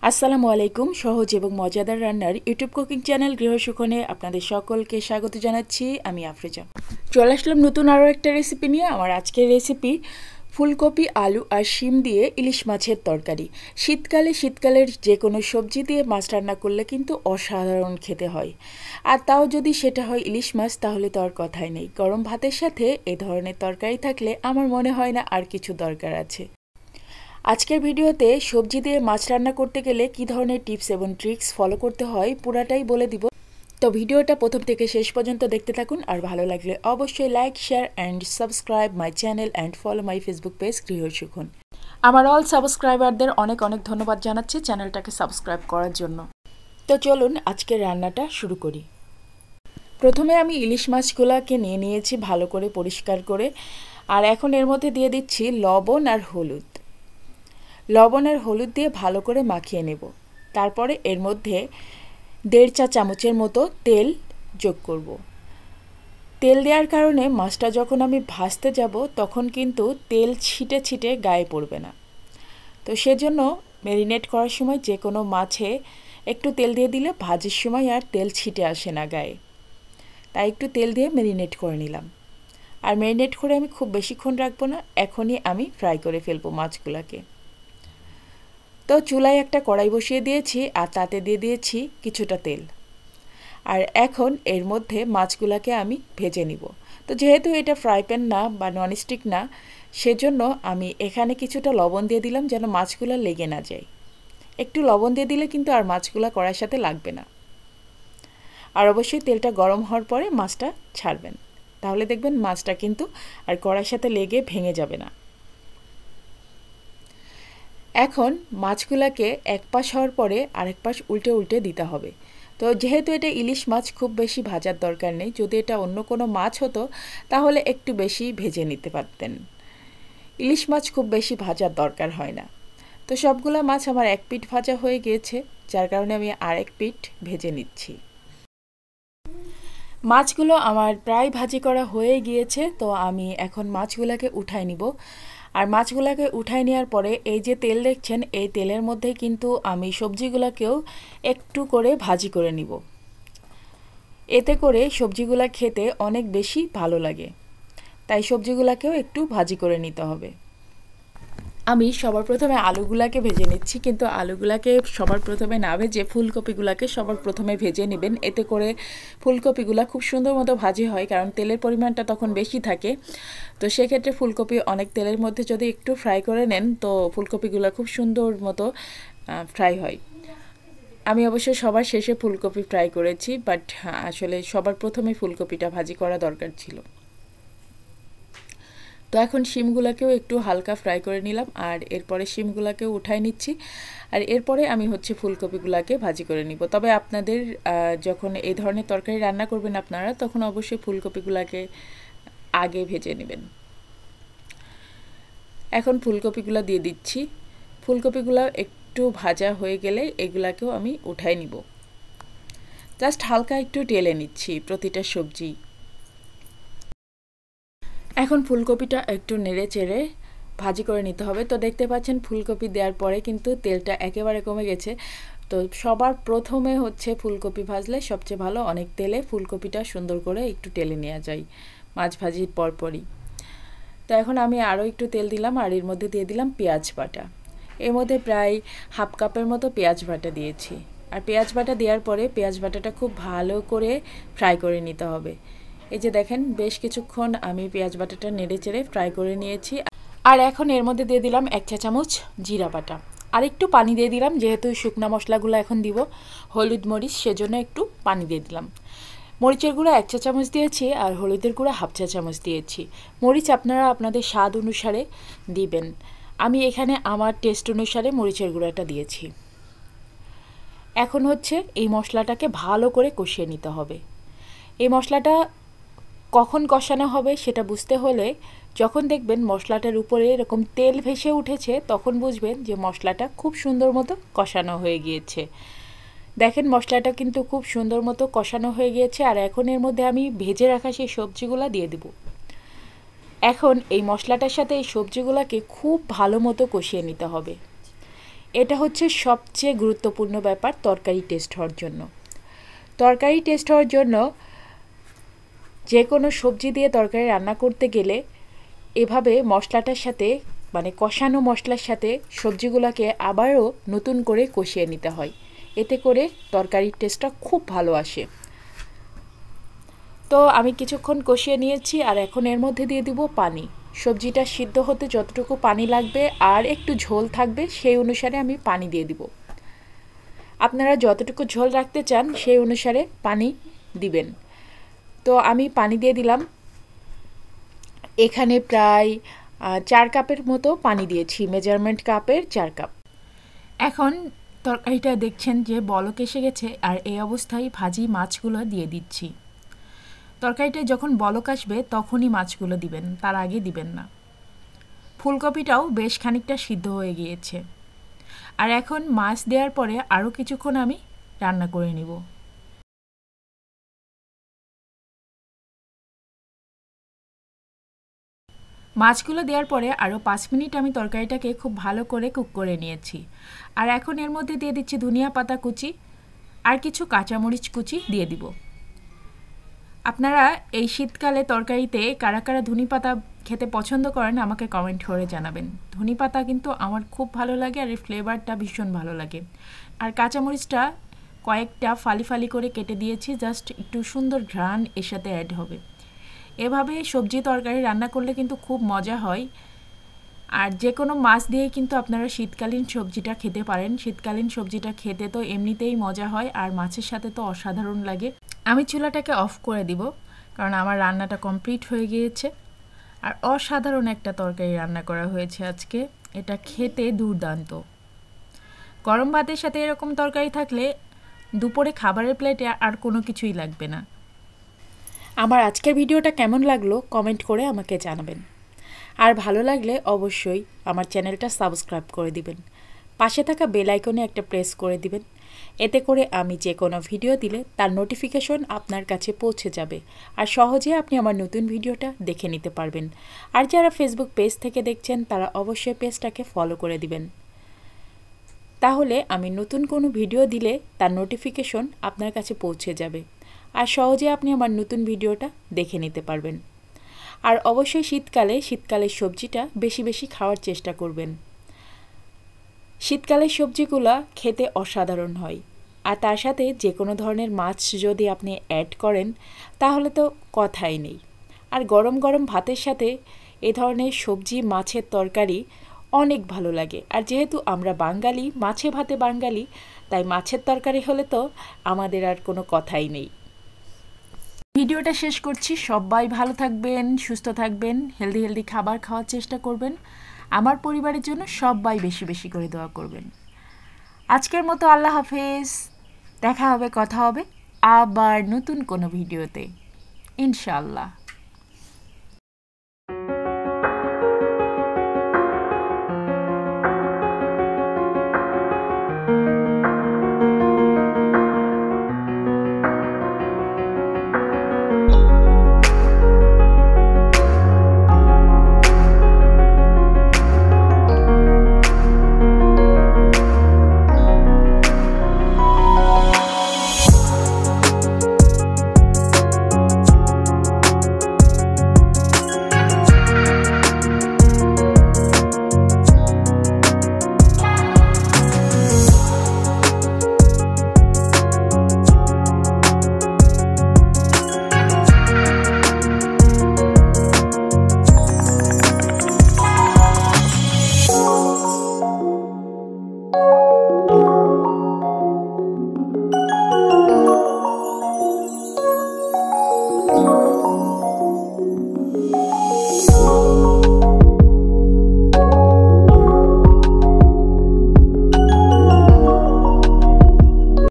আসসালামু আলাইকুম। সহজ এবং মজাদার রান্নার ইউটিউব কুকিং চ্যানেল গৃহসুখনে আপনাদের সকলকে স্বাগত জানাচ্ছি। আমি আফরোজা। চলে আসলাম নতুন আরও একটা রেসিপি নিয়ে। আমার আজকের রেসিপি ফুলকপি, আলু আর শিম দিয়ে ইলিশ মাছের তরকারি। শীতকালের যে কোনো সবজি দিয়ে মাছ রান্না করলে কিন্তু অসাধারণ খেতে হয়। আর তাও যদি সেটা হয় ইলিশ মাছ, তাহলে তো আর কথাই নেই। গরম ভাতের সাথে এই ধরনের তরকারি থাকলে আমার মনে হয় না আর কিছু দরকার আছে। আজকের ভিডিওতে সবজি দিয়ে মাছ রান্না করতে গেলে কী ধরনের টিপস এবং ট্রিক্স ফলো করতে হয় পুরাটাই বলে দিব। তো ভিডিওটা প্রথম থেকে শেষ পর্যন্ত দেখতে থাকুন। আর ভালো লাগলে অবশ্যই like, share and subscribe my channel and follow my Facebook page গৃহসুখন। আমার অল সাবস্ক্রাইবারদের অনেক অনেক ধন্যবাদ জানাচ্ছি চ্যানেলটাকে সাবস্ক্রাইব করার জন্য। তো চলুন আজকের রান্নাটা শুরু করি। প্রথমে আমি ইলিশ মাছগুলোকে নিয়ে নিয়েছি ভালো করে পরিষ্কার করে। আর এখন এর মধ্যে দিয়ে দিচ্ছি লবণ আর হলুদ। লবণ আর হলুদ দিয়ে ভালো করে মাখিয়ে নেব। তারপরে এর মধ্যে 1.5 চা চামচের মতো তেল যোগ করব। তেল দেওয়ার কারণে মাছটা যখন আমি ভাজতে যাব তখন কিন্তু তেল ছিটে ছিটে গায়ে পড়বে না। তো সেজন্য ম্যারিনেট করার সময় যে কোনো মাছে একটু তেল দিয়ে দিলে ভাজির সময় আর তেল ছিটে আসে না গায়ে। তাই একটু তেল দিয়ে ম্যারিনেট করে নিলাম। আর ম্যারিনেট করে আমি খুব বেশিক্ষণ রাখবো না, এখনই আমি ফ্রাই করে ফেলবো মাছগুলোকে। তো চুলায় একটা কড়াই বসিয়ে দিয়েছি আর তাতে দিয়ে দিয়েছি কিছুটা তেল। আর এখন এর মধ্যে মাছগুলোকে আমি ভেজে নিব। তো যেহেতু এটা ফ্রাই প্যান না বা ননস্টিক না, সেজন্য আমি এখানে কিছুটা লবণ দিয়ে দিলাম যেন মাছগুলো লেগে না যায়। একটু লবণ দিয়ে দিলে কিন্তু আর মাছগুলো কড়াইয়ের সাথে লাগবে না। আর অবশ্যই তেলটা গরম হওয়ার পরে মাছটা ছাড়বেন, তাহলে দেখবেন মাছটা কিন্তু আর কড়াইয়ের সাথে লেগে ভেঙে যাবে না। এখন মাছগুলোকে এক পাশ হওয়ার পরে আরেক পাশ উল্টে উল্টে দিতে হবে। তো যেহেতু এটা ইলিশ মাছ, খুব বেশি ভাজার দরকার নেই। যদি এটা অন্য কোনো মাছ হতো তাহলে একটু বেশি ভেজে নিতে পারতেন। ইলিশ মাছ খুব বেশি ভাজার দরকার হয় না। তো সবগুলো মাছ আমার এক পিঠ ভাজা হয়ে গিয়েছে, যার কারণে আমি আরেক পিঠ ভেজে নিচ্ছি। মাছগুলো আমার প্রায় ভাজি করা হয়ে গিয়েছে। তো আমি এখন মাছগুলোকে উঠায় নিব। আর মাছগুলোকে উঠায় নেওয়ার পরে এই যে তেল দেখছেন, এই তেলের মধ্যে কিন্তু আমি সবজিগুলোকেও একটু করে ভাজি করে নিব। এতে করে সবজিগুলো খেতে অনেক বেশি ভালো লাগে, তাই সবজিগুলোকেও একটু ভাজি করে নিতে হবে। আমি সবার প্রথমে আলুগুলাকে ভেজে নিচ্ছি, কিন্তু আলুগুলাকে সবার প্রথমে না ভেজে ফুলকপিগুলাকে সবার প্রথমে ভেজে নেবেন। এতে করে ফুলকপিগুলা খুব সুন্দর মতো ভাজি হয়, কারণ তেলের পরিমাণটা তখন বেশি থাকে। তো সেক্ষেত্রে ফুলকপি অনেক তেলের মধ্যে যদি একটু ফ্রাই করে নেন তো ফুলকপিগুলো খুব সুন্দর মতো ফ্রাই হয়। আমি অবশ্য সবার শেষে ফুলকপি ফ্রাই করেছি, বাট আসলে সবার প্রথমে ফুলকপিটা ভাজি করা দরকার ছিল। তো এখন শিমগুলোকেও একটু হালকা ফ্রাই করে নিলাম, আর এরপরে শিমগুলোকেও উঠাই নিচ্ছি। আর এরপরে আমি ফুলকপিগুলোকে ভাজি করে নিব। তবে আপনাদের যখন এই ধরনের তরকারি রান্না করবেন আপনারা, তখন অবশ্যই ফুলকপিগুলোকে আগে ভেজে নেবেন। এখন ফুলকপিগুলো দিয়ে দিচ্ছি। ফুলকপিগুলো একটু ভাজা হয়ে গেলে এগুলাকেও আমি উঠাই নিব। জাস্ট হালকা একটু টেলে নিচ্ছি প্রতিটা সবজি। এখন ফুলকপিটা একটু নেড়ে চেড়ে ভাজি করে নিতে হবে। তো দেখতে পাচ্ছেন ফুলকপি দেওয়ার পরে কিন্তু তেলটা একেবারে কমে গেছে। তো সবার প্রথমে ফুলকপি ভাজলে সবচেয়ে ভালো, অনেক তেলে ফুলকপিটা সুন্দর করে একটু টেলে নেওয়া যায় মাছ ভাজির পরপরই। তো এখন আমি আরও একটু তেল দিলাম, আর এর মধ্যে দিয়ে দিলাম পেঁয়াজ বাটা। এর মধ্যে প্রায় হাফ কাপের মতো পেঁয়াজ বাটা দিয়েছি। আর পেঁয়াজ বাটা দেওয়ার পরে পেঁয়াজ বাটাটা খুব ভালো করে ফ্রাই করে নিতে হবে। এই যে দেখেন, বেশ কিছুক্ষণ আমি পেঁয়াজ বাটাটা নেড়ে চেড়ে ফ্রাই করে নিয়েছি। আর এখন এর মধ্যে দিয়ে দিলাম 1 চা চামচ জিরা বাটা। আর একটু পানি দিয়ে দিলাম, যেহেতু শুকনা মশলাগুলো এখন দিব, হলুদ মরিচ, সেজন্য একটু পানি দিয়ে দিলাম। মরিচের গুঁড়া 1 চা চামচ দিয়েছি, আর হলুদের গুঁড়া হাফ চা চামচ দিয়েছি। মরিচ আপনারা আপনাদের স্বাদ অনুসারে দিবেন। আমি এখানে আমার টেস্ট অনুসারে মরিচের গুঁড়াটা দিয়েছি। এখন এই মশলাটাকে ভালো করে কষিয়ে নিতে হবে। এই মশলাটা কখন কষানো হবে সেটা বুঝতে হলে, যখন দেখবেন মশলাটার উপরে এরকম তেল ভেসে উঠেছে, তখন বুঝবেন যে মশলাটা খুব সুন্দর মতো কষানো হয়ে গিয়েছে। দেখেন মশলাটা কিন্তু খুব সুন্দর মতো কষানো হয়ে গিয়েছে। আর এখন এর মধ্যে আমি ভেজে রাখা সেই সবজিগুলো দিয়ে দেব। এখন এই মশলাটার সাথে এই সবজিগুলোকে খুব ভালো মতো কষিয়ে নিতে হবে। এটা হচ্ছে সবচেয়ে গুরুত্বপূর্ণ ব্যাপার তরকারি টেস্ট হওয়ার জন্য। তরকারি টেস্ট হওয়ার জন্য যে কোনো সবজি দিয়ে তরকারি রান্না করতে গেলে এভাবে মশলাটার সাথে মানে কষানো মশলার সাথে সবজিগুলোকে আবারও নতুন করে কষিয়ে নিতে হয়, এতে করে তরকারির টেস্টটা খুব ভালো আসে। তো আমি কিছুক্ষণ কষিয়ে নিয়েছি আর এখন এর মধ্যে দিয়ে দিব পানি। সবজিটা সিদ্ধ হতে যতটুকু পানি লাগবে আর একটু ঝোল থাকবে সেই অনুসারে আমি পানি দিয়ে দিব। আপনারা যতটুকু ঝোল রাখতে চান সেই অনুসারে পানি দিবেন। তো আমি পানি দিয়ে দিলাম, এখানে প্রায় 4 কাপের মতো পানি দিয়েছি, মেজারমেন্ট কাপের 4 কাপ। এখন তরকারিটা দেখছেন যে বলক এসে গেছে আর এই অবস্থায় ভাজি মাছগুলো দিয়ে দিচ্ছি। তরকারিটা যখন বলক আসবে তখনই মাছগুলো দিবেন, তার আগে দিবেন না। ফুলকপিটাও বেশ খানিকটা সিদ্ধ হয়ে গিয়েছে আর এখন মাছ দেওয়ার পরে আরও কিছুক্ষণ আমি রান্না করে নিব। মাছগুলো দেওয়ার পরে আরও 5 মিনিট আমি তরকারিটাকে খুব ভালো করে কুক করে নিয়েছি আর এখন এর মধ্যে দিয়ে দিচ্ছি ধনিয়া পাতা কুচি আর কিছু কাঁচামরিচ কুচি দিয়ে দিব। আপনারা এই শীতকালে তরকারিতে কারা কারা ধনিপাতা খেতে পছন্দ করেন আমাকে কমেন্ট করে জানাবেন। ধনিপাতা কিন্তু আমার খুব ভালো লাগে আর এর ফ্লেভারটা ভীষণ ভালো লাগে। আর কাঁচামরিচটা কয়েকটা ফালি ফালি করে কেটে দিয়েছি, জাস্ট একটু সুন্দর ঘ্রাণ এর সাথে অ্যাড হবে। এভাবে সবজি তরকারি রান্না করলে কিন্তু খুব মজা হয়। আর যে কোনো মাছ দিয়েই কিন্তু আপনারা শীতকালীন সবজিটা খেতে পারেন। শীতকালীন সবজিটা খেতে তো এমনিতেই মজা হয় আর মাছের সাথে তো অসাধারণ লাগে। আমি চুলাটাকে অফ করে দিব কারণ আমার রান্নাটা কমপ্লিট হয়ে গিয়েছে আর অসাধারণ একটা তরকারি রান্না করা হয়েছে আজকে। এটা খেতে দুর্দান্ত। গরম ভাতের সাথে এরকম তরকারি থাকলে দুপুরে খাবারের প্লেটে আর কোনো কিছুই লাগবে না। আমার আজকের ভিডিওটা কেমন লাগলো কমেন্ট করে আমাকে জানাবেন। আর ভালো লাগলে অবশ্যই আমার চ্যানেলটা সাবস্ক্রাইব করে দিবেন। পাশে থাকা বেল আইকনে একটা প্রেস করে দিবেন, এতে করে আমি যে কোনো ভিডিও দিলে তার নোটিফিকেশন আপনার কাছে পৌঁছে যাবে আর সহজে আপনি আমার নতুন ভিডিওটা দেখে নিতে পারবেন। আর যারা ফেসবুক পেজ থেকে দেখছেন তারা অবশ্যই পেজটাকে ফলো করে দিবেন, তাহলে আমি নতুন কোনো ভিডিও দিলে তার নোটিফিকেশন আপনার কাছে পৌঁছে যাবে আর সহজে আপনি আমার নতুন ভিডিওটা দেখে নিতে পারবেন। আর অবশ্যই শীতকালের সবজিটা বেশি বেশি খাওয়ার চেষ্টা করবেন। শীতকালের সবজিগুলো খেতে অসাধারণ হয় আর তার সাথে যে কোনো ধরনের মাছ যদি আপনি অ্যাড করেন তাহলে তো কথাই নেই। আর গরম গরম ভাতের সাথে এ ধরনের সবজি মাছের তরকারি অনেক ভালো লাগে। আর যেহেতু আমরা বাঙালি, মাছে ভাতে বাঙালি, তাই মাছের তরকারি হলে তো আমাদের আর কোনো কথাই নেই। ভিডিওটা শেষ করছি। সবাই ভালো থাকবেন, সুস্থ থাকবেন, হেলদি খাবার খাওয়ার চেষ্টা করবেন। আমার পরিবারের জন্য সবাই বেশি বেশি করে দোয়া করবেন। আজকের মতো আল্লাহ হাফেজ। দেখা হবে, কথা হবে আবার নতুন কোনো ভিডিওতে ইনশাআল্লাহ।